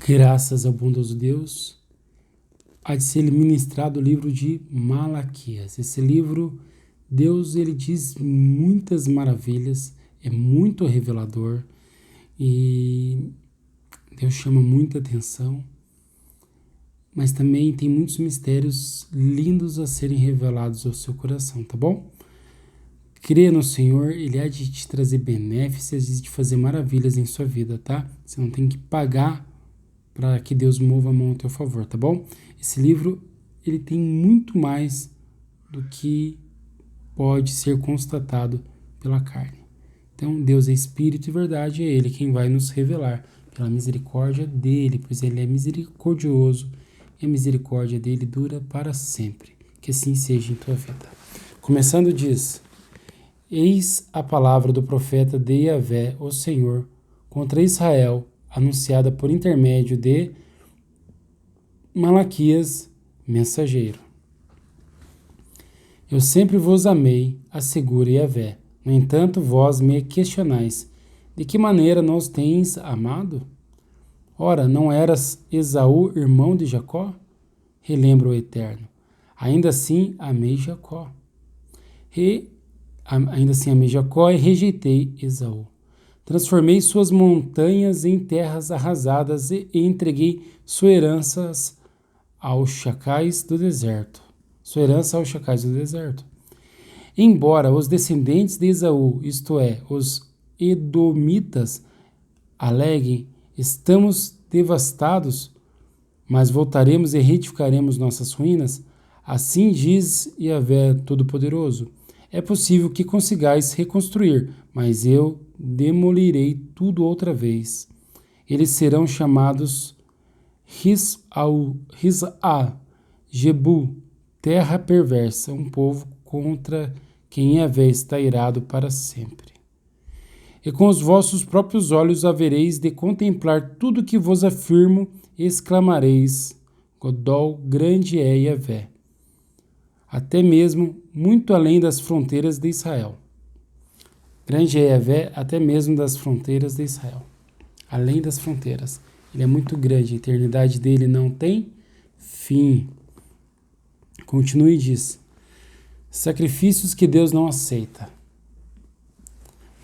Graças ao bondoso Deus, há de ser ministrado o livro de Malaquias. Esse livro, Deus ele diz muitas maravilhas, é muito revelador e Deus chama muita atenção, mas também tem muitos mistérios lindos a serem revelados ao seu coração, tá bom? Crê no Senhor, Ele há de te trazer benéficos e de fazer maravilhas em sua vida, tá? Você não tem que pagar para que Deus mova a mão a teu favor, tá bom? Esse livro, ele tem muito mais do que pode ser constatado pela carne. Então, Deus é Espírito e verdade, é Ele quem vai nos revelar pela misericórdia dEle, pois Ele é misericordioso e a misericórdia dEle dura para sempre. Que assim seja em tua vida. Começando diz: Eis a palavra do profeta de Yahvé, o Senhor, contra Israel, anunciada por intermédio de Malaquias, mensageiro. Eu sempre vos amei, assegura Yahvé. No entanto, vós me questionais: de que maneira nos tens amado? Ora, não eras Esaú, irmão de Jacó? Relembra o Eterno. Ainda assim amei Jacó. Ainda assim amei Jacó e rejeitei Esaú. Transformei suas montanhas em terras arrasadas e entreguei sua herança aos chacais do deserto. Embora os descendentes de Esaú, isto é, os edomitas, aleguem: estamos devastados, mas voltaremos e reedificaremos nossas ruínas, assim diz Yahvé Todo-Poderoso: é possível que consigais reconstruir, mas eu demolirei tudo outra vez. Eles serão chamados Rizá, Jebu, terra perversa, um povo contra quem Yahvé está irado para sempre. E com os vossos próprios olhos havereis de contemplar tudo que vos afirmo e exclamareis: Godol, grande é Yahvé, até mesmo muito além das fronteiras de Israel. Grande é Yahvé, até mesmo das fronteiras de Israel. Além das fronteiras. Ele é muito grande, a eternidade dele não tem fim. Continue e diz: sacrifícios que Deus não aceita.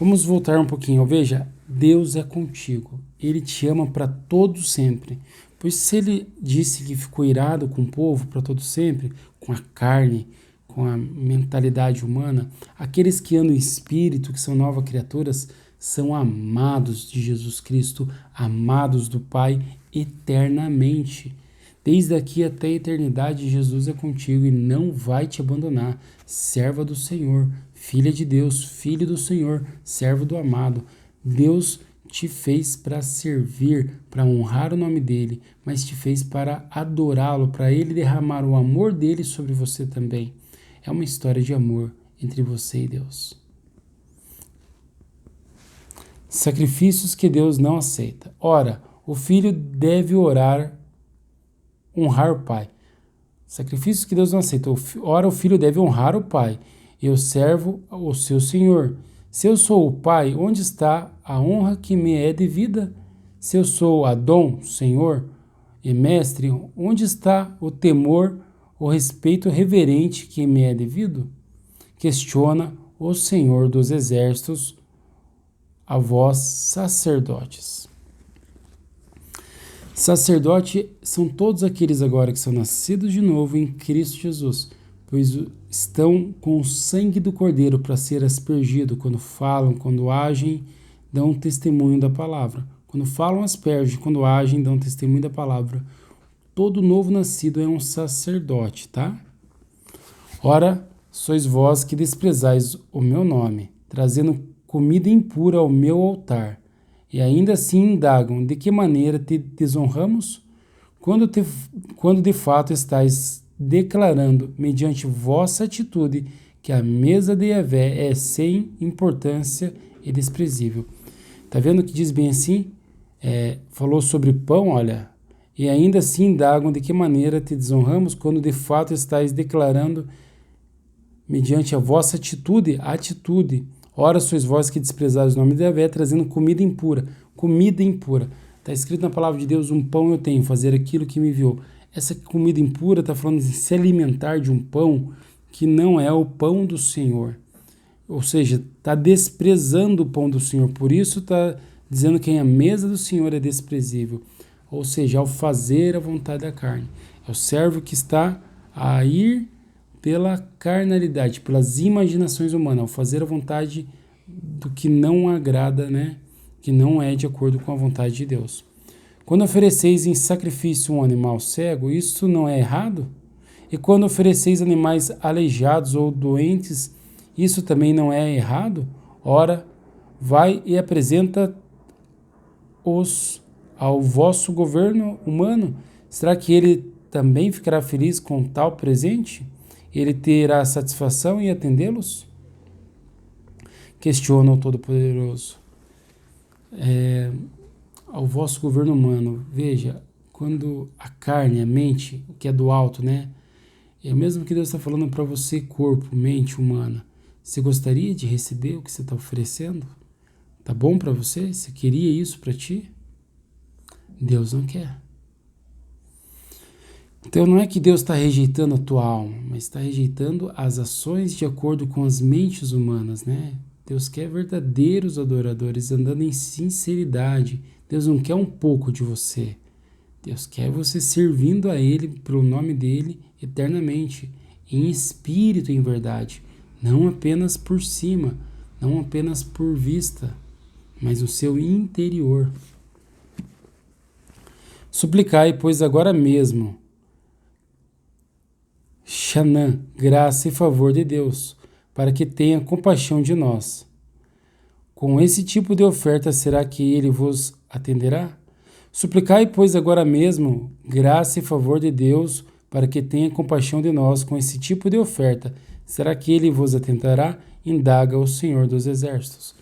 Vamos voltar um pouquinho. Veja, Deus é contigo. Ele te ama para todo sempre. Pois se ele disse que ficou irado com o povo para todo sempre, com a carne, com a mentalidade humana, aqueles que andam em espírito, que são novas criaturas, são amados de Jesus Cristo, amados do Pai eternamente. Desde aqui até a eternidade, Jesus é contigo e não vai te abandonar. Serva do Senhor, filha de Deus, filho do Senhor, servo do amado. Deus te fez para servir, para honrar o nome dele, mas te fez para adorá-lo, para ele derramar o amor dele sobre você também. É uma história de amor entre você e Deus. Sacrifícios que Deus não aceita. Ora, o filho deve honrar o pai. Sacrifícios que Deus não aceita. Ora, o filho deve honrar o pai. Eu servo o seu senhor. Se eu sou o pai, onde está a honra que me é devida? Se eu sou Adão, senhor e mestre, onde está o temor, o respeito reverente que me é devido? Questiona o Senhor dos Exércitos a vós, sacerdotes. Sacerdote são todos aqueles agora que são nascidos de novo em Cristo Jesus, pois estão com o sangue do Cordeiro para ser aspergido. Quando falam, quando agem, dão testemunho da palavra. Quando falam, aspergem, quando agem, dão testemunho da palavra. Todo novo nascido é um sacerdote, tá? Ora, sois vós que desprezais o meu nome, trazendo comida impura ao meu altar, e ainda assim indagam: de que maneira te desonramos? Quando de fato estáis declarando, mediante vossa atitude, que a mesa de Yahvé é sem importância e desprezível. Tá vendo que diz bem assim? Falou sobre pão, olha, e ainda assim indagam: de que maneira te desonramos, quando de fato estáis declarando, mediante a vossa atitude. Ora, sois vós que desprezais o nome de Yahvé, trazendo comida impura. Comida impura. Está escrito na palavra de Deus, um pão eu tenho, fazer aquilo que me enviou. Essa comida impura está falando de se alimentar de um pão que não é o pão do Senhor. Ou seja, está desprezando o pão do Senhor. Por isso está dizendo que a mesa do Senhor é desprezível. Ou seja, ao fazer a vontade da carne. É o servo que está a ir pela carnalidade, pelas imaginações humanas, ao fazer a vontade do que não agrada, né? Que não é de acordo com a vontade de Deus. Quando ofereceis em sacrifício um animal cego, isso não é errado? E quando ofereceis animais aleijados ou doentes, isso também não é errado? Ora, vai e apresenta-os ao vosso governo humano. Será que ele também ficará feliz com tal presente? Ele terá satisfação em atendê-los? Questiona o Todo-Poderoso. Ao vosso governo humano. Veja, quando a carne, a mente, o que é do alto, né? É o mesmo que Deus está falando para você, corpo, mente humana. Você gostaria de receber o que você está oferecendo? Tá bom para você? Você queria isso para ti? Deus não quer. Então não é que Deus está rejeitando a tua alma, mas está rejeitando as ações de acordo com as mentes humanas, né? Deus quer verdadeiros adoradores andando em sinceridade. Deus não quer um pouco de você. Deus quer você servindo a Ele, pelo nome dEle, eternamente, em espírito e em verdade. Não apenas por cima, não apenas por vista, mas no seu interior. Suplicai, pois agora mesmo, Xanã, graça e favor de Deus, para que tenha compaixão de nós. Com esse tipo de oferta, será que Ele vos atenderá? Suplicai, pois, agora mesmo, graça e favor de Deus, para que tenha compaixão de nós. Com esse tipo de oferta, será que Ele vos atenderá? Indaga o Senhor dos Exércitos.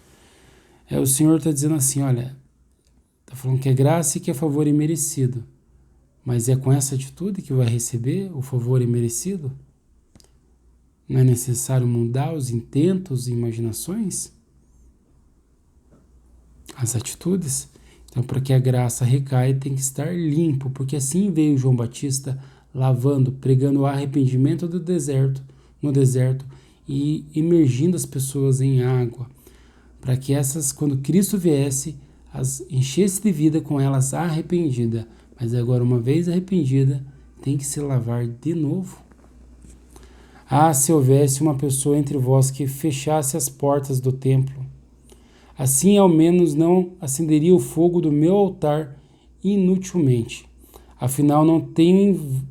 O Senhor está dizendo assim, olha, está falando que é graça e que é favor imerecido. Mas é com essa atitude que vai receber o favor imerecido? Não é necessário mudar os intentos e imaginações? As atitudes? Então, para que a graça recaia, tem que estar limpo, porque assim veio João Batista lavando, pregando o arrependimento no deserto e imergindo as pessoas em água, para que essas, quando Cristo viesse, as enchesse de vida com elas arrependidas. Mas agora, uma vez arrependida, tem que se lavar de novo. Se houvesse uma pessoa entre vós que fechasse as portas do templo, assim ao menos não acenderia o fogo do meu altar inutilmente. Afinal, não tenho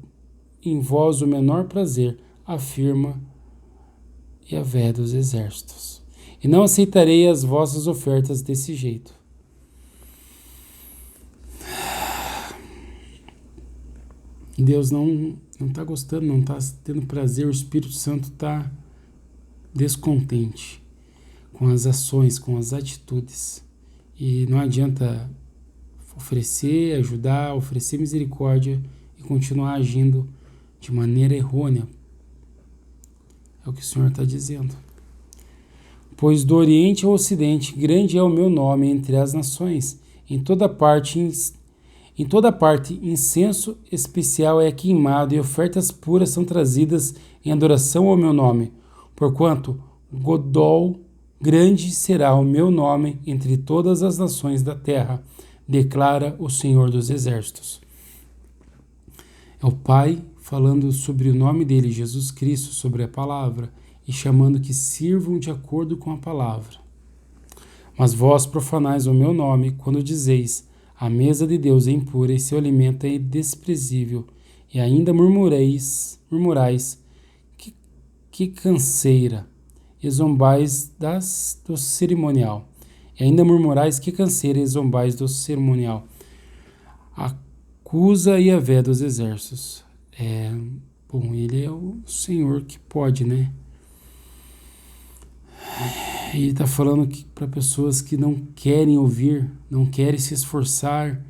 em vós o menor prazer, afirma Yahvé dos Exércitos. E não aceitarei as vossas ofertas desse jeito. Deus não está gostando, não está tendo prazer, o Espírito Santo está descontente com as ações, com as atitudes. E não adianta oferecer, ajudar, oferecer misericórdia e continuar agindo de maneira errônea. É o que o Senhor está dizendo. Pois do Oriente ao Ocidente, grande é o meu nome entre as nações. Em toda parte, incenso especial é queimado e ofertas puras são trazidas em adoração ao meu nome. Porquanto, Godol, grande será o meu nome entre todas as nações da terra, declara o Senhor dos Exércitos. É o Pai falando sobre o nome dele, Jesus Cristo, sobre a palavra, e chamando que sirvam de acordo com a palavra. Mas vós profanais o meu nome quando dizeis: a mesa de Deus é impura e seu alimento é desprezível, e ainda murmurais, que canseira, e zombais do cerimonial. E ainda murmurais, que canseira, e zombais do cerimonial. Acusa Yahvé dos Exércitos. Ele é o Senhor que pode, né? Ele está falando para pessoas que não querem ouvir, não querem se esforçar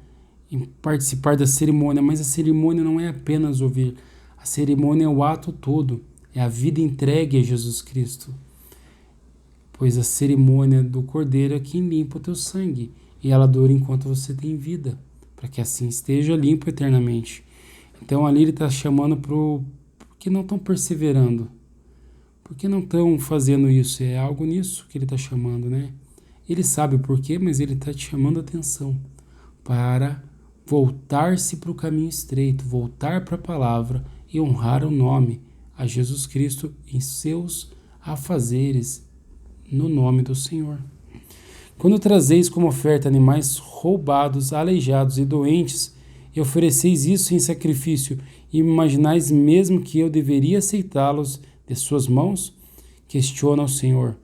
em participar da cerimônia, mas a cerimônia não é apenas ouvir, a cerimônia é o ato todo, é a vida entregue a Jesus Cristo. Pois a cerimônia do Cordeiro é quem limpa o teu sangue, e ela dura enquanto você tem vida. para que assim esteja limpo eternamente. Então ali ele está chamando por que não estão perseverando, por que não estão fazendo isso? É algo nisso que ele está chamando, né? Ele sabe o porquê, mas ele está te chamando a atenção para voltar-se para o caminho estreito, voltar para a palavra e honrar o nome a Jesus Cristo em seus afazeres, no nome do Senhor. Quando trazeis como oferta animais roubados, aleijados e doentes, e ofereceis isso em sacrifício, e imaginais mesmo que eu deveria aceitá-los de suas mãos? Questiona o Senhor.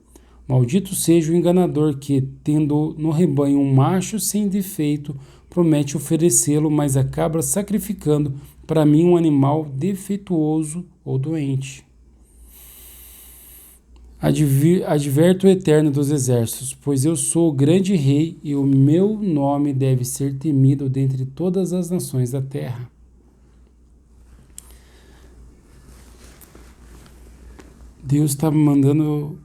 Maldito seja o enganador que, tendo no rebanho um macho sem defeito, promete oferecê-lo, mas acaba sacrificando para mim um animal defeituoso ou doente. Adverto o Eterno dos Exércitos, pois eu sou o grande rei e o meu nome deve ser temido dentre todas as nações da terra. Deus está mandando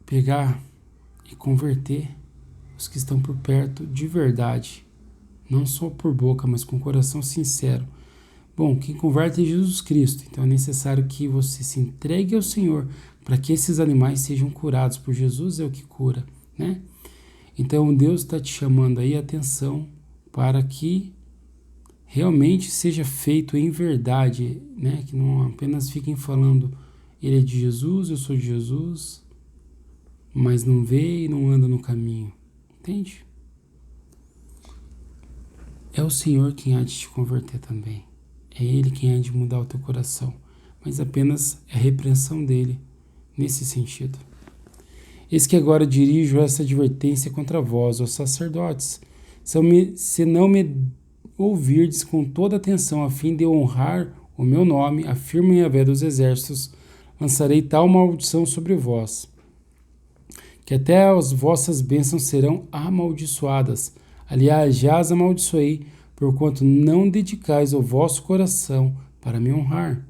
pegar e converter os que estão por perto de verdade, não só por boca, mas com coração sincero. Bom, quem converte é Jesus Cristo, então é necessário que você se entregue ao Senhor para que esses animais sejam curados, por Jesus é o que cura, né? Então Deus está te chamando aí a atenção para que realmente seja feito em verdade, né? Que não apenas fiquem falando, ele é de Jesus, eu sou de Jesus, mas não vê e não anda no caminho, entende? É o Senhor quem há de te converter também. É Ele quem há de mudar o teu coração, mas apenas é a repreensão dele nesse sentido. Eis que agora dirijo essa advertência contra vós, os sacerdotes. Se não me ouvirdes com toda atenção a fim de honrar o meu nome, afirma Yahvé dos exércitos, lançarei tal maldição sobre vós, que até as vossas bênçãos serão amaldiçoadas. Aliás, já as amaldiçoei, porquanto não dedicais o vosso coração para me honrar.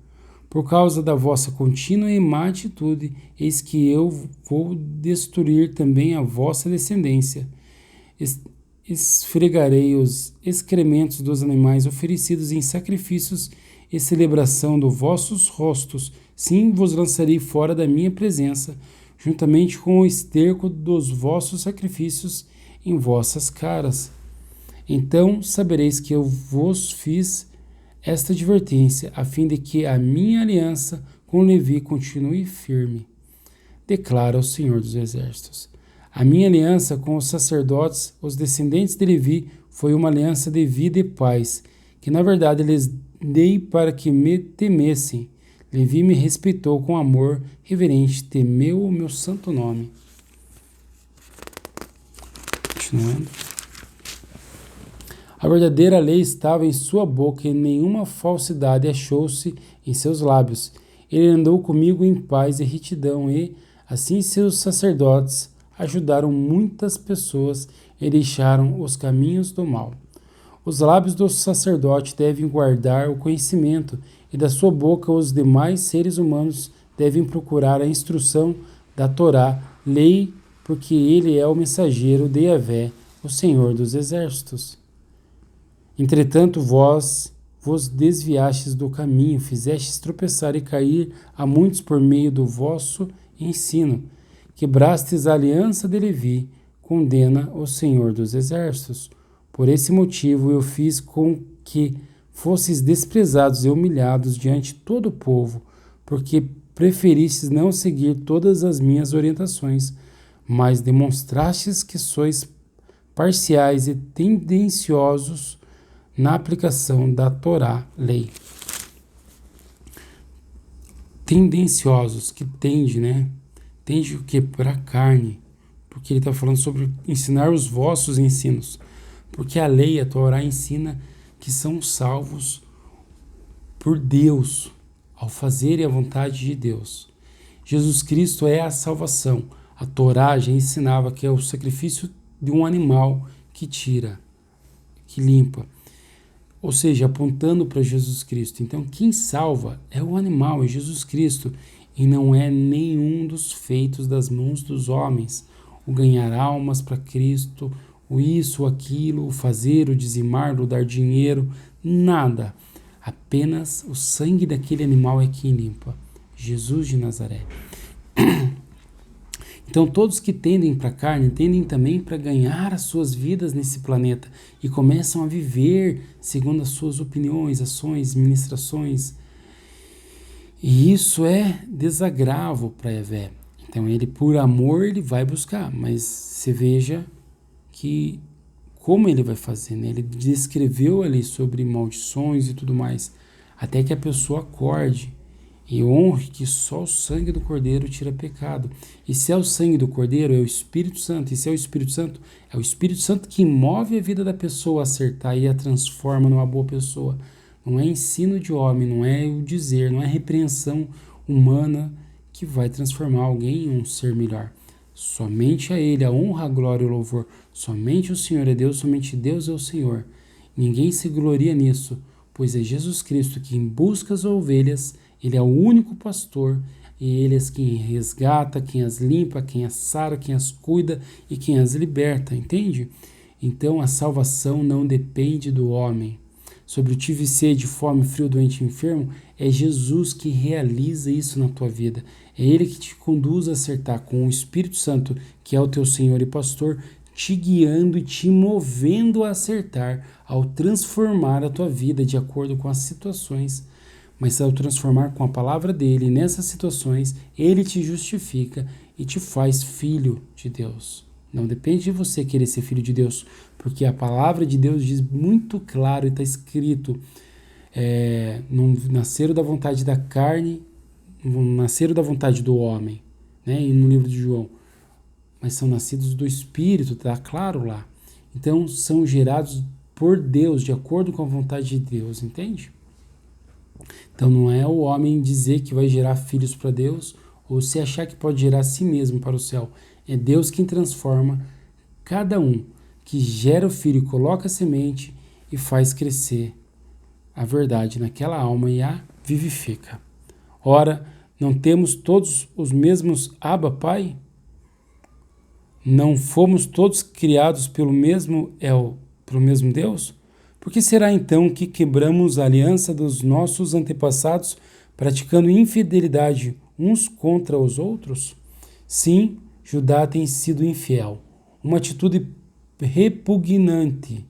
Por causa da vossa contínua e má atitude, eis que eu vou destruir também a vossa descendência. Esfregarei os excrementos dos animais oferecidos em sacrifícios e celebração dos vossos rostos. Sim, vos lançarei fora da minha presença, juntamente com o esterco dos vossos sacrifícios em vossas caras. Então sabereis que eu vos fiz esta advertência, a fim de que a minha aliança com Levi continue firme, declara o Senhor dos Exércitos. A minha aliança com os sacerdotes, os descendentes de Levi, foi uma aliança de vida e paz, que na verdade lhes dei para que me temessem. Levi me respeitou com amor reverente, temeu o meu santo nome. Continuando. A verdadeira lei estava em sua boca e nenhuma falsidade achou-se em seus lábios. Ele andou comigo em paz e retidão e, assim, seus sacerdotes ajudaram muitas pessoas e deixaram os caminhos do mal. Os lábios do sacerdote devem guardar o conhecimento e da sua boca os demais seres humanos devem procurar a instrução da Torá, lei, porque ele é o mensageiro de Yahvé, o Senhor dos Exércitos. Entretanto, vós vos desviastes do caminho, fizestes tropeçar e cair a muitos por meio do vosso ensino. Quebrastes a aliança de Levi, condena o Senhor dos Exércitos. Por esse motivo eu fiz com que fosseis desprezados e humilhados diante de todo o povo, porque preferistes não seguir todas as minhas orientações, mas demonstrastes que sois parciais e tendenciosos na aplicação da Torá, lei. Tendenciosos, que tende, né? Tende o que? Para a carne. Porque ele está falando sobre ensinar os vossos ensinos. Porque a lei, a Torá, ensina que são salvos por Deus, ao fazerem a vontade de Deus. Jesus Cristo é a salvação. A Torá já ensinava que é o sacrifício de um animal que tira, que limpa. Ou seja, apontando para Jesus Cristo. Então, quem salva é o animal, é Jesus Cristo, e não é nenhum dos feitos das mãos dos homens. O ganhar almas para Cristo, o isso, o aquilo, o fazer, o dizimar, o dar dinheiro, nada. Apenas o sangue daquele animal é quem limpa. Jesus de Nazaré. Então, todos que tendem para a carne, tendem também para ganhar as suas vidas nesse planeta e começam a viver segundo as suas opiniões, ações, ministrações. E isso é desagravo para Yahvé. Então, ele, por amor, ele vai buscar, mas você veja que como ele vai fazer, né? Ele descreveu ali sobre maldições e tudo mais, até que a pessoa acorde e honre que só o sangue do Cordeiro tira pecado. E se é o sangue do Cordeiro, é o Espírito Santo. E se é o Espírito Santo, é o Espírito Santo que move a vida da pessoa a acertar e a transforma numa boa pessoa. Não é ensino de homem, não é o dizer, não é repreensão humana que vai transformar alguém em um ser melhor. Somente a Ele a honra, a glória e o louvor. Somente o Senhor é Deus, somente Deus é o Senhor. Ninguém se gloria nisso, pois é Jesus Cristo quem busca as ovelhas. Ele é o único pastor, e Ele é quem resgata, quem as limpa, quem as sara, quem as cuida e quem as liberta, entende? Então a salvação não depende do homem. Sobre o tive sede, fome, frio, doente e enfermo, é Jesus que realiza isso na tua vida. É Ele que te conduz a acertar com o Espírito Santo, que é o teu Senhor e pastor, te guiando e te movendo a acertar ao transformar a tua vida de acordo com as situações. Mas ao transformar com a palavra dele nessas situações, ele te justifica e te faz filho de Deus. Não depende de você querer ser filho de Deus, porque a palavra de Deus diz muito claro e está escrito, não nasceram da vontade da carne, não nasceram da vontade do homem, né? E no livro de João, mas são nascidos do Espírito, está claro lá. Então são gerados por Deus, de acordo com a vontade de Deus, entende? Então não é o homem dizer que vai gerar filhos para Deus ou se achar que pode gerar a si mesmo para o céu. É Deus quem transforma cada um, que gera o filho, coloca a semente e faz crescer a verdade naquela alma e a vivifica. Ora, não temos todos os mesmos Abba, Pai? Não fomos todos criados pelo mesmo Deus? Por que será então que quebramos a aliança dos nossos antepassados, praticando infidelidade uns contra os outros? Sim, Judá tem sido infiel. Uma atitude repugnante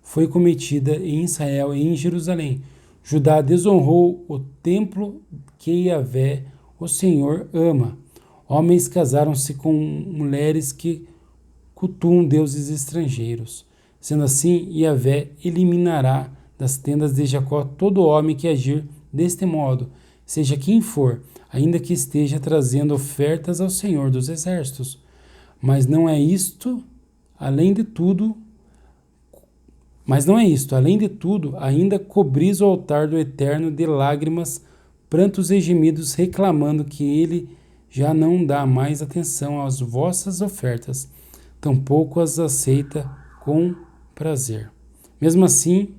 foi cometida em Israel e em Jerusalém. Judá desonrou o templo que Yahvé, o Senhor, ama. Homens casaram-se com mulheres que cultuam deuses estrangeiros. Sendo assim, Yahvé eliminará das tendas de Jacó todo homem que agir deste modo, seja quem for, ainda que esteja trazendo ofertas ao Senhor dos Exércitos. Mas não é isto, além de tudo, ainda cobris o altar do Eterno de lágrimas, prantos e gemidos, reclamando que ele já não dá mais atenção às vossas ofertas, tampouco as aceita com prazer. Mesmo assim,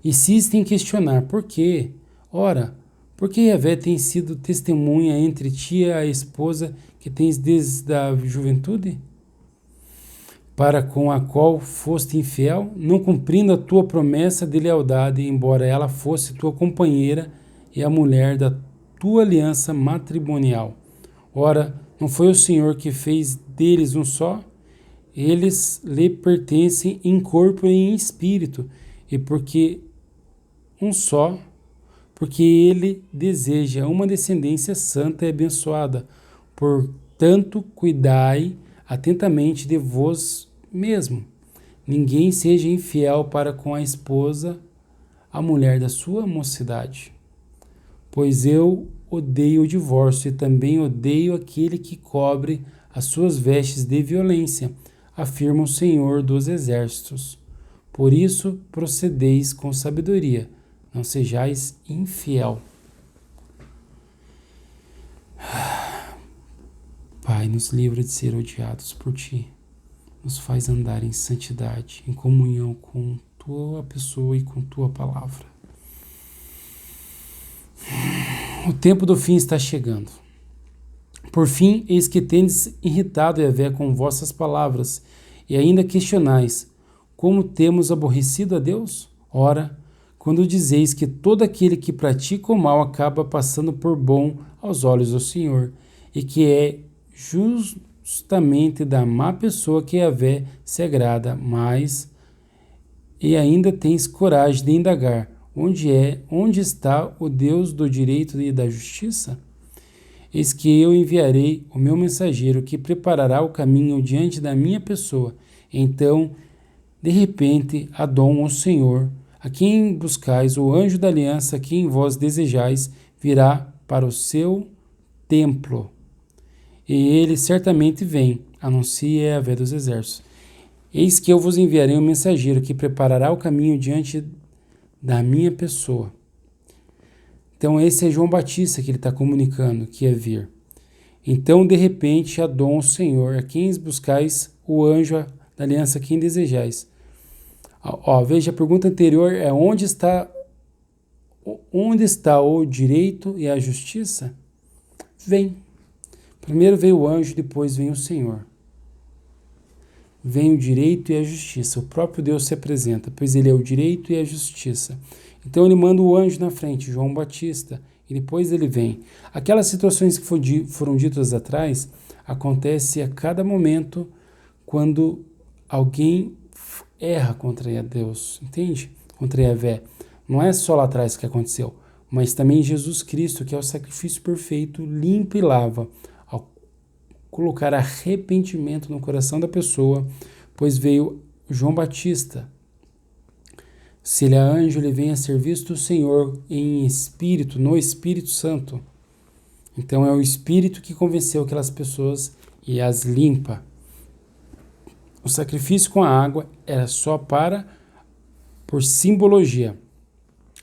insiste em questionar por quê. Ora, porque Yahvé tem sido testemunha entre ti e a esposa que tens desde a juventude, para com a qual foste infiel, não cumprindo a tua promessa de lealdade, embora ela fosse tua companheira e a mulher da tua aliança matrimonial. Ora, não foi o Senhor que fez deles um só? Eles lhe pertencem em corpo e em espírito, e porque ele deseja uma descendência santa e abençoada. Portanto, cuidai atentamente de vós mesmo. Ninguém seja infiel para com a esposa, a mulher da sua mocidade. Pois eu odeio o divórcio e também odeio aquele que cobre as suas vestes de violência, afirma o Senhor dos Exércitos. Por isso, procedeis com sabedoria, não sejais infiel. Pai, nos livra de ser odiados por Ti. Nos faz andar em santidade, em comunhão com Tua pessoa e com Tua palavra. O tempo do fim está chegando. Por fim, eis que tendes irritado Yahvé com vossas palavras, e ainda questionais: como temos aborrecido a Deus? Ora, quando dizeis que todo aquele que pratica o mal acaba passando por bom aos olhos do Senhor, e que é justamente da má pessoa que Yahvé se agrada, mas e ainda tens coragem de indagar: onde está o Deus do direito e da justiça? Eis que eu enviarei o meu mensageiro, que preparará o caminho diante da minha pessoa. Então, de repente, Adom, o Senhor, a quem buscais, o anjo da aliança, a quem vós desejais, virá para o seu templo. E ele certamente vem, anuncia a Yahvé dos exércitos. Eis que eu vos enviarei um mensageiro, que preparará o caminho diante da minha pessoa. Então esse é João Batista que ele está comunicando que ia vir. Então, de repente, Adom, o Senhor, a quem buscais, o anjo da aliança, a quem desejais. Veja, a pergunta anterior é onde está o direito e a justiça? Vem. Primeiro veio o anjo, depois vem o Senhor. Vem o direito e a justiça. O próprio Deus se apresenta, pois ele é o direito e a justiça. Então ele manda o anjo na frente, João Batista, e depois ele vem. Aquelas situações que foram ditas atrás, acontece a cada momento quando alguém erra contra Deus, entende? Contra Yahvé. Não é só lá atrás que aconteceu, mas também Jesus Cristo, que é o sacrifício perfeito, limpa e lava, ao colocar arrependimento no coração da pessoa, pois veio João Batista. Se ele é anjo, ele vem a serviço do Senhor em espírito, no Espírito Santo. Então é o Espírito que convenceu aquelas pessoas e as limpa. O sacrifício com a água era só por simbologia.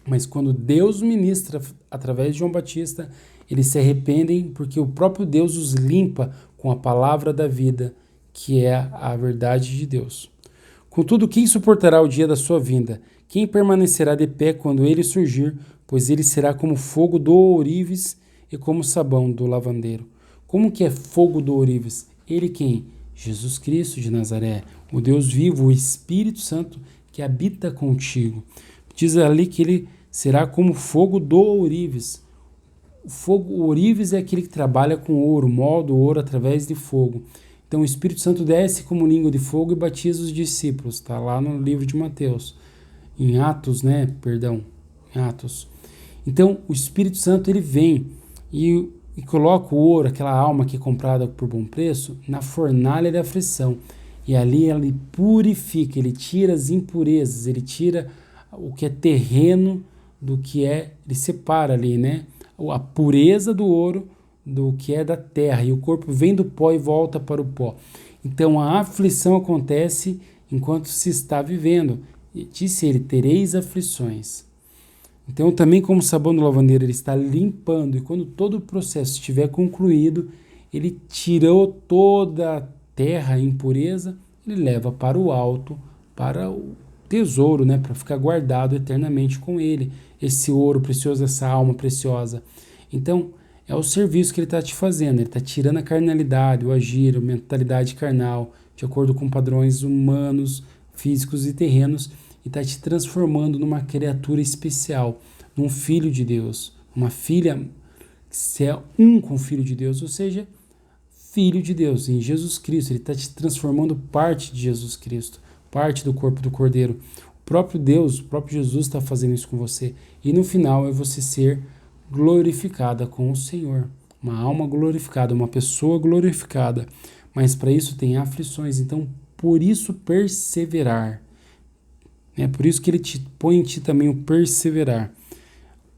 Mas quando Deus ministra através de João Batista, eles se arrependem porque o próprio Deus os limpa com a palavra da vida, que é a verdade de Deus. Contudo, quem suportará o dia da sua vinda? Quem permanecerá de pé quando ele surgir? Pois ele será como fogo do ourives e como sabão do lavandeiro. Como que é fogo do ourives? Ele quem? Jesus Cristo de Nazaré, o Deus vivo, o Espírito Santo que habita contigo. Diz ali que ele será como fogo do ourives. O ourives é aquele que trabalha com ouro, molda o ouro através de fogo. Então o Espírito Santo desce como língua de fogo e batiza os discípulos. Está lá no livro de Mateus. Em Atos, em Atos. Então o Espírito Santo ele vem e coloca o ouro, aquela alma que é comprada por bom preço, na fornalha da aflição. E ali ele purifica, ele tira as impurezas, ele tira o que é terreno do que é, ele separa ali, né? A pureza do ouro do que é da terra, e o corpo vem do pó e volta para o pó. Então a aflição acontece enquanto se está vivendo. E disse ele: tereis aflições. Então também como sabão do lavandeiro ele está limpando, e quando todo o processo estiver concluído, ele tirou toda a terra, a impureza, ele leva para o alto, para o tesouro, né, para ficar guardado eternamente com ele, esse ouro precioso, essa alma preciosa. Então é o serviço que ele está te fazendo, ele está tirando a carnalidade, o agir, a mentalidade carnal, de acordo com padrões humanos, físicos e terrenos, e está te transformando numa criatura especial, num filho de Deus, uma filha, que é um com o filho de Deus, ou seja, filho de Deus, em Jesus Cristo. Ele está te transformando parte de Jesus Cristo, parte do corpo do Cordeiro. O próprio Deus, o próprio Jesus está fazendo isso com você, e no final é você ser glorificada com o Senhor, uma alma glorificada, uma pessoa glorificada, mas para isso tem aflições, então por isso perseverar. É por isso que ele põe em ti também o perseverar.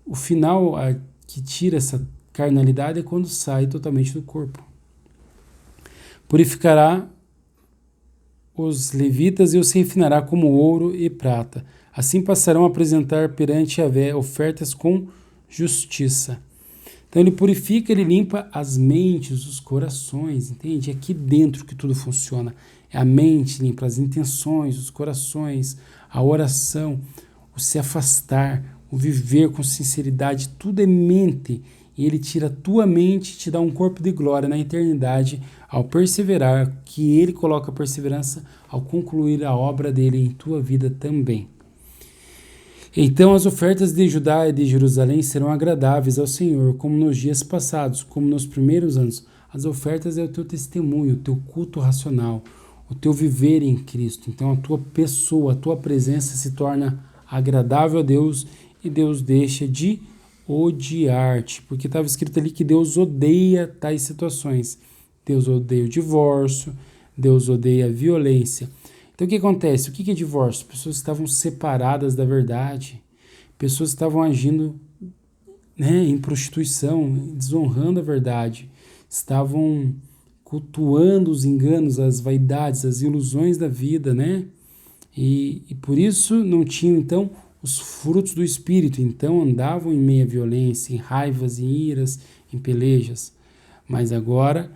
O final que tira essa carnalidade é quando sai totalmente do corpo. Purificará os levitas e os refinará como ouro e prata. Assim passarão a apresentar perante Yahvé ofertas com justiça. Então ele purifica, ele limpa as mentes, os corações, entende? É aqui dentro que tudo funciona. É a mente limpa, as intenções, os corações, a oração, o se afastar, o viver com sinceridade, tudo é mente. E ele tira a tua mente e te dá um corpo de glória na eternidade, ao perseverar, que Ele coloca a perseverança ao concluir a obra dele em tua vida também. Então as ofertas de Judá e de Jerusalém serão agradáveis ao Senhor, como nos dias passados, como nos primeiros anos. As ofertas é o teu testemunho, o teu culto racional, o teu viver em Cristo. Então a tua pessoa, a tua presença se torna agradável a Deus e Deus deixa de odiar-te, porque estava escrito ali que Deus odeia tais situações. Deus odeia o divórcio, Deus odeia a violência. Então o que acontece? O que é divórcio? Pessoas estavam separadas da verdade, pessoas estavam agindo, em prostituição, desonrando a verdade, estavam cultuando os enganos, as vaidades, as ilusões da vida, E por isso não tinham, então, os frutos do Espírito. Então andavam em meia violência, em raivas, em iras, em pelejas. Mas agora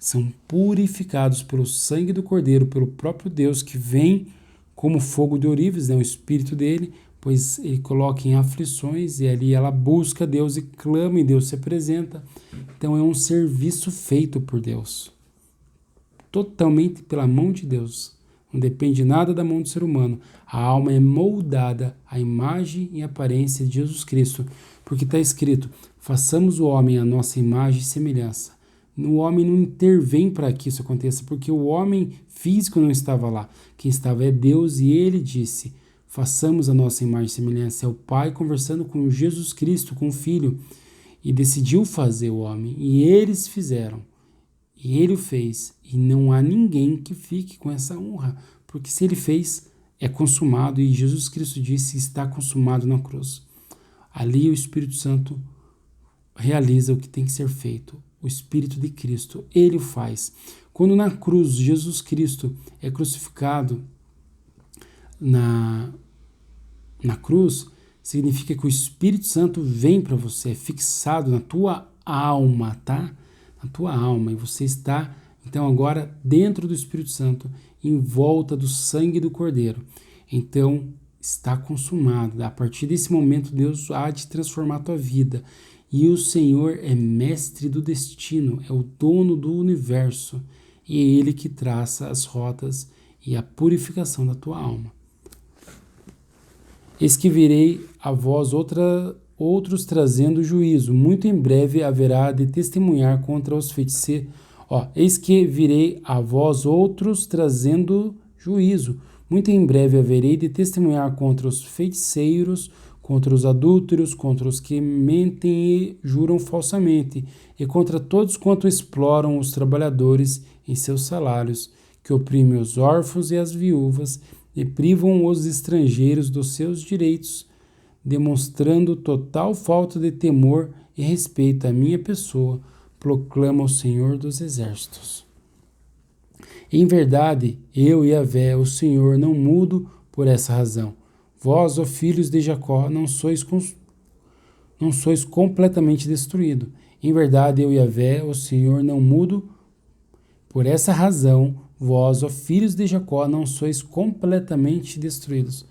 são purificados pelo sangue do Cordeiro, pelo próprio Deus que vem como fogo de ourives, o Espírito dele, pois ele coloca em aflições e ali ela busca Deus e clama e Deus se apresenta. Então é um serviço feito por Deus, totalmente pela mão de Deus. Não depende nada da mão do ser humano. A alma é moldada à imagem e aparência de Jesus Cristo, porque está escrito, façamos o homem à nossa imagem e semelhança. O homem não intervém para que isso aconteça, porque o homem físico não estava lá. Quem estava é Deus e ele disse, façamos a nossa imagem e semelhança. É o Pai conversando com Jesus Cristo, com o Filho, e decidiu fazer o homem, e eles fizeram. E ele o fez, e não há ninguém que fique com essa honra, porque se ele fez, é consumado, e Jesus Cristo disse, está consumado na cruz. Ali o Espírito Santo realiza o que tem que ser feito, o Espírito de Cristo, ele o faz. Quando na cruz Jesus Cristo é crucificado na cruz, significa que o Espírito Santo vem para você, é fixado na tua alma, tá? Na tua alma, e você está, então, agora dentro do Espírito Santo, em volta do sangue do Cordeiro. Então, está consumado. A partir desse momento, Deus há de transformar a tua vida. E o Senhor é mestre do destino, é o dono do universo. E é Ele que traça as rotas e a purificação da tua alma. Eis que virei a vós outros trazendo juízo. Muito em breve haverá de testemunhar contra os feiticeiros. Eis que virei a vós outros trazendo juízo. Muito em breve haverei de testemunhar contra os feiticeiros, contra os adúlteros, contra os que mentem e juram falsamente, e contra todos quanto exploram os trabalhadores em seus salários, que oprimem os órfãos e as viúvas, e privam os estrangeiros dos seus direitos, demonstrando total falta de temor e respeito à minha pessoa, proclama o Senhor dos Exércitos. Em verdade, eu, Yahvé, o Senhor, não mudo por essa razão. Vós, ó filhos de Jacó, não sois completamente destruídos. Em verdade, eu, Yahvé, o Senhor, não mudo por essa razão. Vós, ó filhos de Jacó, não sois completamente destruídos.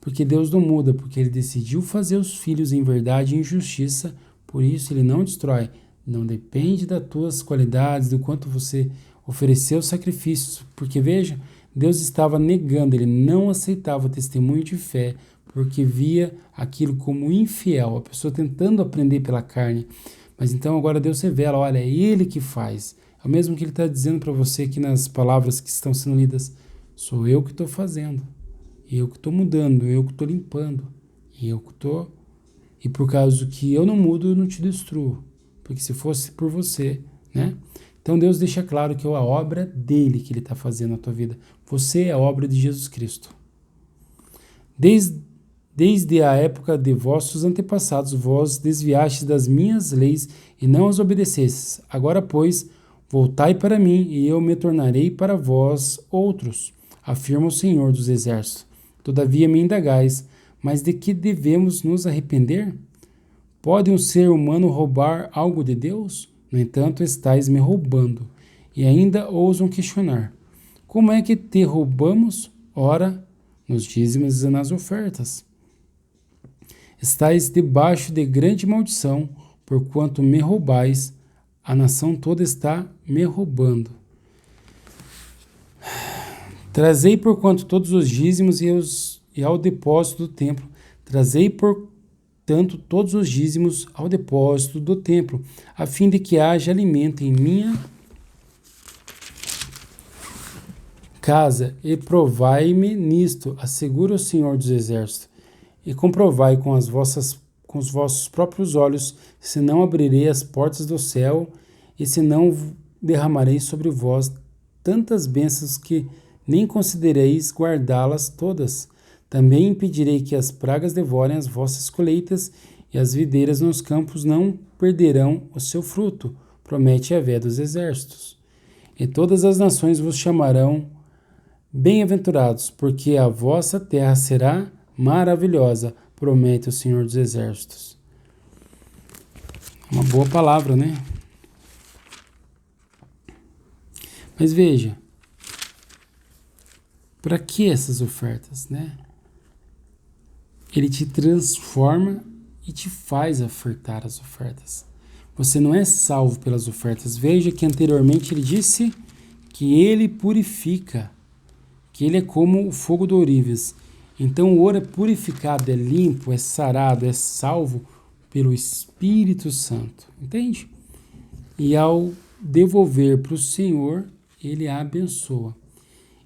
Porque Deus não muda, porque Ele decidiu fazer os filhos em verdade e em justiça, por isso Ele não destrói. Não depende das tuas qualidades, do quanto você ofereceu sacrifícios, porque veja, Deus estava negando, Ele não aceitava o testemunho de fé, porque via aquilo como infiel, a pessoa tentando aprender pela carne. Mas então agora Deus revela, olha, é Ele que faz. É o mesmo que Ele está dizendo para você aqui nas palavras que estão sendo lidas. Sou eu que estou fazendo, eu que estou mudando, eu que estou limpando, eu que estou... E por causa que eu não mudo, eu não te destruo. Porque se fosse por você, Então Deus deixa claro que é a obra dele que Ele está fazendo na tua vida. Você é a obra de Jesus Cristo. Desde a época de vossos antepassados, vós desviastes das minhas leis e não as obedecestes. Agora, pois, voltai para mim e eu me tornarei para vós outros, afirma o Senhor dos Exércitos. Todavia me indagais, mas de que devemos nos arrepender? Pode um ser humano roubar algo de Deus? No entanto, estáis me roubando, e ainda ousam questionar. Como é que te roubamos? Ora, nos dízimos e nas ofertas. Estais debaixo de grande maldição, porquanto me roubais, a nação toda está me roubando. Trazei porquanto todos os dízimos e ao depósito do templo. Trazei portanto todos os dízimos ao depósito do templo, a fim de que haja alimento em minha casa, e provai-me nisto, assegura o Senhor dos Exércitos, e comprovai com os vossos próprios olhos, se não abrirei as portas do céu, e se não derramarei sobre vós tantas bênçãos que nem considereis guardá-las todas. Também impedirei que as pragas devorem as vossas colheitas, e as videiras nos campos não perderão o seu fruto, promete Yahvé dos Exércitos. E todas as nações vos chamarão bem-aventurados, porque a vossa terra será maravilhosa, promete o Senhor dos Exércitos. Uma boa palavra, né? Mas veja, para que essas ofertas, né? Ele te transforma e te faz ofertar as ofertas. Você não é salvo pelas ofertas. Veja que anteriormente ele disse que ele purifica, que ele é como o fogo do ourives. Então o ouro é purificado, é limpo, é sarado, é salvo pelo Espírito Santo. Entende? E ao devolver para o Senhor, ele a abençoa.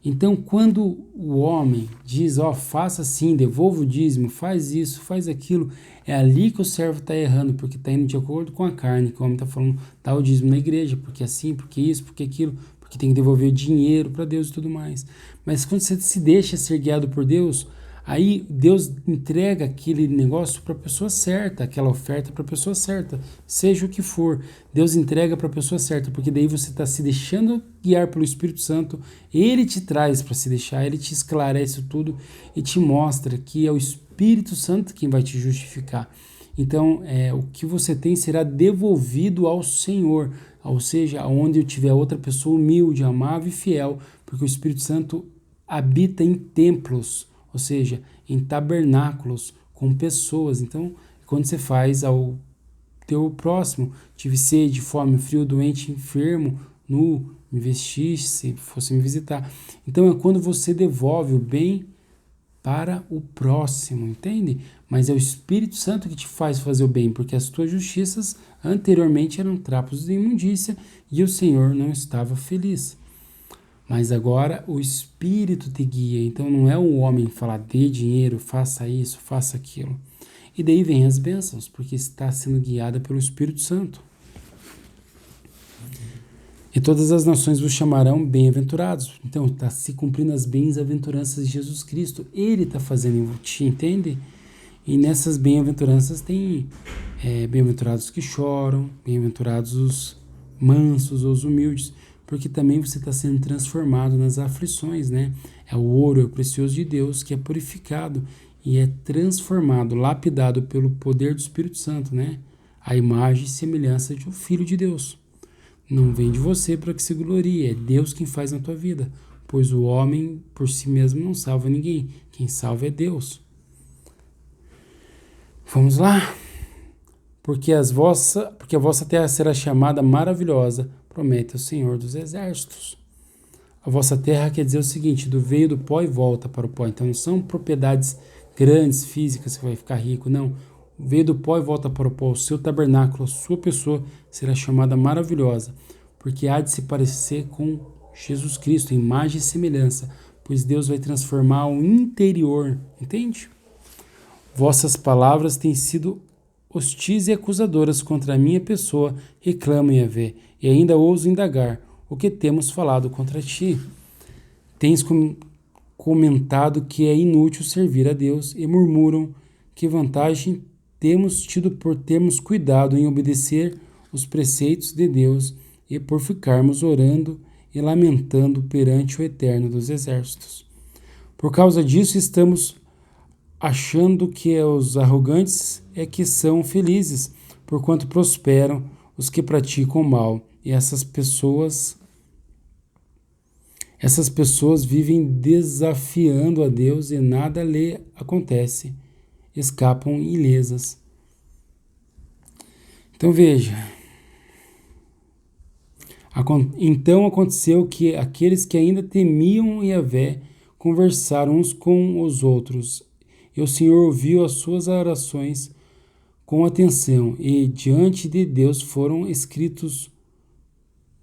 Então, quando o homem diz, faça assim, devolva o dízimo, faz isso, faz aquilo, é ali que o servo está errando, porque está indo de acordo com a carne, que o homem está falando, dá o dízimo na igreja, porque assim, porque isso, porque aquilo, porque tem que devolver dinheiro para Deus e tudo mais. Mas quando você se deixa ser guiado por Deus, aí Deus entrega aquele negócio para a pessoa certa, aquela oferta para a pessoa certa, seja o que for. Deus entrega para a pessoa certa, porque daí você está se deixando guiar pelo Espírito Santo, ele te traz para se deixar, ele te esclarece tudo e te mostra que é o Espírito Santo quem vai te justificar. Então, o que você tem será devolvido ao Senhor, ou seja, onde eu tiver outra pessoa humilde, amável e fiel, porque o Espírito Santo habita em templos, ou seja, em tabernáculos com pessoas. Então, quando você faz ao teu próximo, tive sede, fome, frio, doente, enfermo, nu, me vestiste, se fosse me visitar. Então, é quando você devolve o bem para o próximo, entende? Mas é o Espírito Santo que te faz fazer o bem, porque as tuas justiças anteriormente eram trapos de imundícia e o Senhor não estava feliz. Mas agora o Espírito te guia, então não é o homem falar, dê dinheiro, faça isso, faça aquilo. E daí vem as bênçãos, porque está sendo guiada pelo Espírito Santo. E todas as nações vos chamarão bem-aventurados. Então está se cumprindo as bem-aventuranças de Jesus Cristo. Ele está fazendo em ti, entende? E nessas bem-aventuranças tem bem-aventurados que choram, bem-aventurados os mansos, os humildes, porque também você está sendo transformado nas aflições, né? É o ouro, é o precioso de Deus que é purificado e é transformado, lapidado pelo poder do Espírito Santo, né? A imagem e semelhança de um filho de Deus. Não vem de você para que se glorie, é Deus quem faz na tua vida, pois o homem por si mesmo não salva ninguém, quem salva é Deus. Vamos lá? Porque a vossa terra será chamada maravilhosa, promete o Senhor dos Exércitos. A vossa terra quer dizer o seguinte, veio do pó e volta para o pó. Então não são propriedades grandes, físicas, que vai ficar rico, não. Veio do pó e volta para o pó. O seu tabernáculo, a sua pessoa será chamada maravilhosa, porque há de se parecer com Jesus Cristo, imagem e semelhança, pois Deus vai transformar o interior, entende? Vossas palavras têm sido hostis e acusadoras contra a minha pessoa, reclamam Yahvé, e ainda ouso indagar o que temos falado contra ti. Tens comentado que é inútil servir a Deus e murmuram que vantagem temos tido por termos cuidado em obedecer os preceitos de Deus e por ficarmos orando e lamentando perante o Eterno dos Exércitos. Por causa disso estamos achando que os arrogantes é que são felizes, porquanto prosperam os que praticam o mal, e essas pessoas vivem desafiando a Deus e nada lhe acontece, escapam ilesas. Então veja, Então aconteceu que aqueles que ainda temiam Yahvé conversaram uns com os outros, e o Senhor ouviu as suas orações com atenção, e diante de Deus foram escritos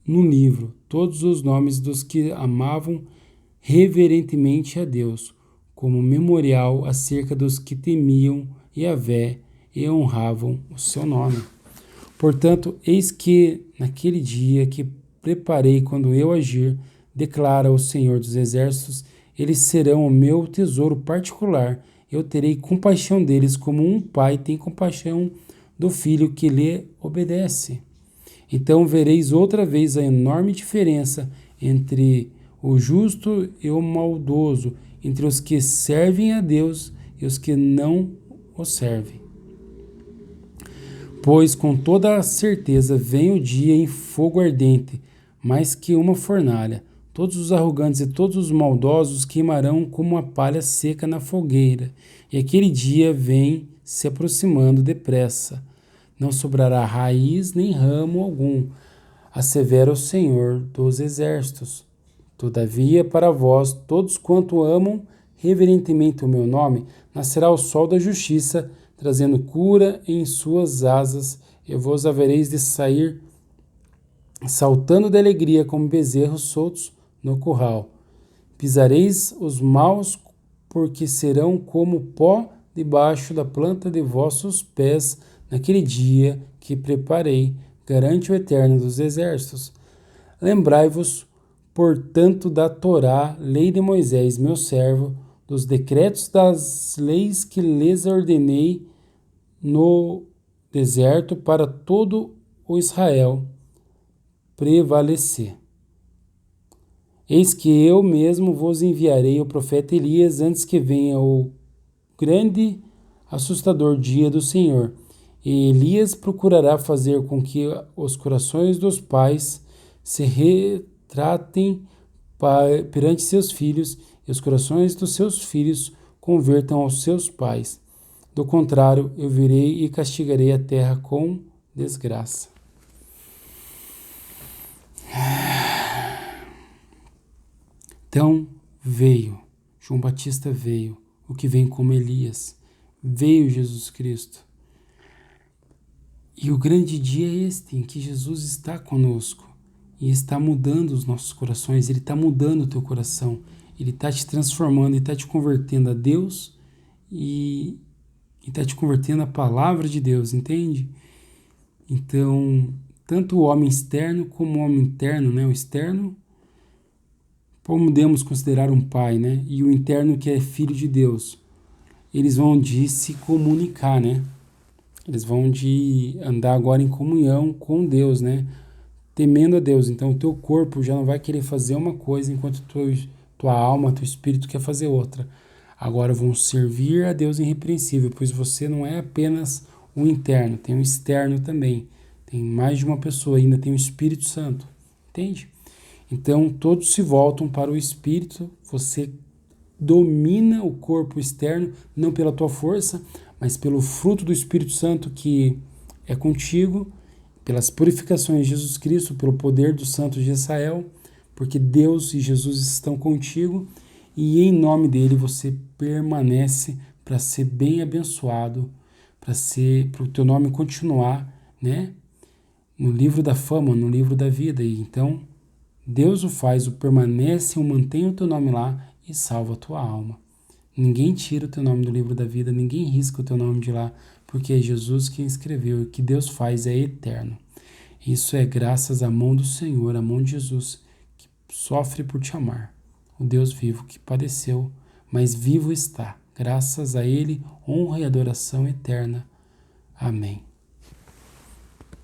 no livro todos os nomes dos que amavam reverentemente a Deus, como memorial acerca dos que temiam Yahvé e honravam o seu nome. Portanto, eis que naquele dia que preparei quando eu agir, declara o Senhor dos Exércitos, eles serão o meu tesouro particular. Eu terei compaixão deles como um pai tem compaixão do filho que lhe obedece. Então vereis outra vez a enorme diferença entre o justo e o maldoso, entre os que servem a Deus e os que não o servem. Pois com toda a certeza vem o dia em fogo ardente, mais que uma fornalha. Todos os arrogantes e todos os maldosos queimarão como a palha seca na fogueira, e aquele dia vem se aproximando depressa. Não sobrará raiz nem ramo algum, assevera o Senhor dos Exércitos. Todavia, para vós, todos quanto amam reverentemente o meu nome, nascerá o sol da justiça, trazendo cura em suas asas, e vos havereis de sair saltando de alegria como bezerros soltos no curral. Pisareis os maus, porque serão como pó debaixo da planta de vossos pés naquele dia que preparei, garante o Eterno dos Exércitos. Lembrai-vos, portanto, da Torá, lei de Moisés, meu servo, dos decretos das leis que lhes ordenei no deserto para todo o Israel prevalecer. Eis que eu mesmo vos enviarei o profeta Elias antes que venha o grande assustador dia do Senhor. E Elias procurará fazer com que os corações dos pais se retratem perante seus filhos e os corações dos seus filhos convertam aos seus pais. Do contrário, eu virei e castigarei a terra com desgraça. Então veio, João Batista veio, o que vem como Elias, veio Jesus Cristo. E o grande dia é este, em que Jesus está conosco e está mudando os nossos corações, Ele está mudando o teu coração, Ele está te transformando, Ele está te convertendo a Deus e está te convertendo à palavra de Deus, entende? Então, tanto o homem externo como o homem interno, né? O externo, podemos considerar um pai, né? E o interno, que é filho de Deus. Eles vão de se comunicar, né? Eles vão de andar agora em comunhão com Deus, né? Temendo a Deus. Então, o teu corpo já não vai querer fazer uma coisa enquanto tua alma, teu espírito quer fazer outra. Agora vão servir a Deus irrepreensível, pois você não é apenas o interno, tem o externo também. Tem mais de uma pessoa, ainda tem o Espírito Santo. Entende? Então, todos se voltam para o Espírito, você domina o corpo externo, não pela tua força, mas pelo fruto do Espírito Santo que é contigo, pelas purificações de Jesus Cristo, pelo poder do Santo de Israel, porque Deus e Jesus estão contigo e em nome dele você permanece para ser bem abençoado, para o teu nome continuar, né? No livro da fama, no livro da vida. E então, Deus o faz, o permanece, o mantém o teu nome lá e salva a tua alma. Ninguém tira o teu nome do livro da vida, ninguém risca o teu nome de lá, porque é Jesus quem escreveu. E o que Deus faz é eterno. Isso é graças à mão do Senhor, à mão de Jesus, que sofre por te amar. O Deus vivo que padeceu, mas vivo está. Graças a Ele, honra e adoração eterna. Amém.